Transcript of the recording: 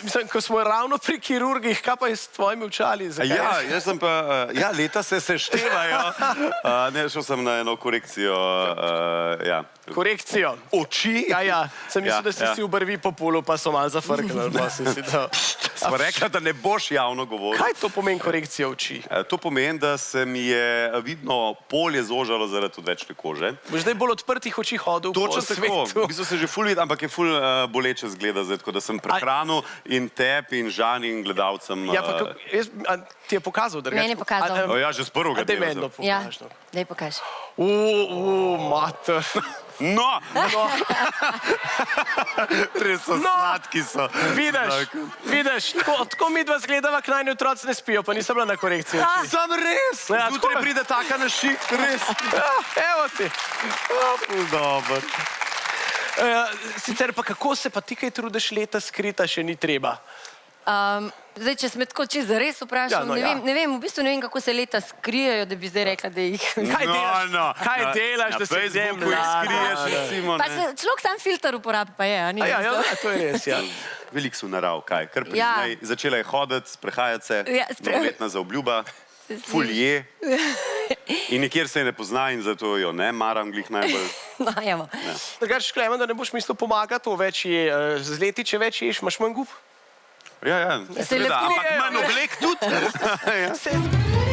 Mislim, ko smo ravno pri kirurgih, kaj pa je s tvojimi očali? Ja, jaz sem pa, ja, leta se seštevajo. Ne, šel sem na eno korekcijo, ja. Korekcijo? Oči? Ja, sem mislil, da si si v brvi populil, pa so malo zafrknili. Smo rekli, da ne boš javno govoril. Kaj to pomeni korekcija oči? To pomeni, da se mi je vidno polje zožalo zaradi odvečne kože. Boš zdaj bolj odprtih oči hodil po svetu? Točno tako. V bistvu se že ful vidi, ampak je ful boleče zgleda zdaj, tako da sem prehranil in tebi in Žani in gledalcem. Ja, pa ti je pokazal, da Meni je pokazal. Ja, že z prvega dela. Daj meni pokaži. Daj pokaži. Mater. No! Res so sladki so. Vidiš, tako mi dva zgledava, k najni otroci ne spijo, pa nisem bila na korekciji oči. Sam res! Zjutraj pride taka na šik, res. Evo ti. Dobar. Sicer pa kako se pa ti kaj trudiš leta skrita, še ni treba? Zdaj, če sem me tako čisto zares vprašal, ne vem, v bistvu ne vem, kako se leta skrijejo, da bi zdaj rekla, da jih... Kaj delaš, da se Facebooku jih skriješ, recimo, ne? Pa človek sam filter uporabi, pa je, a ni? Ja, to je res, ja. Veliko so narav, kaj? Kar priznaj, začela je hoditi, sprehajati se, novoletna zaobljuba, ful je. In nikjer se je ne pozna in zato jo ne maram glih najbolj. No, evo. Drugač, Klemen, da ne boš mislil pomagati, z leti, če več ješ, imaš manj gub? Ja, seveda, ampak manj oblek tudi.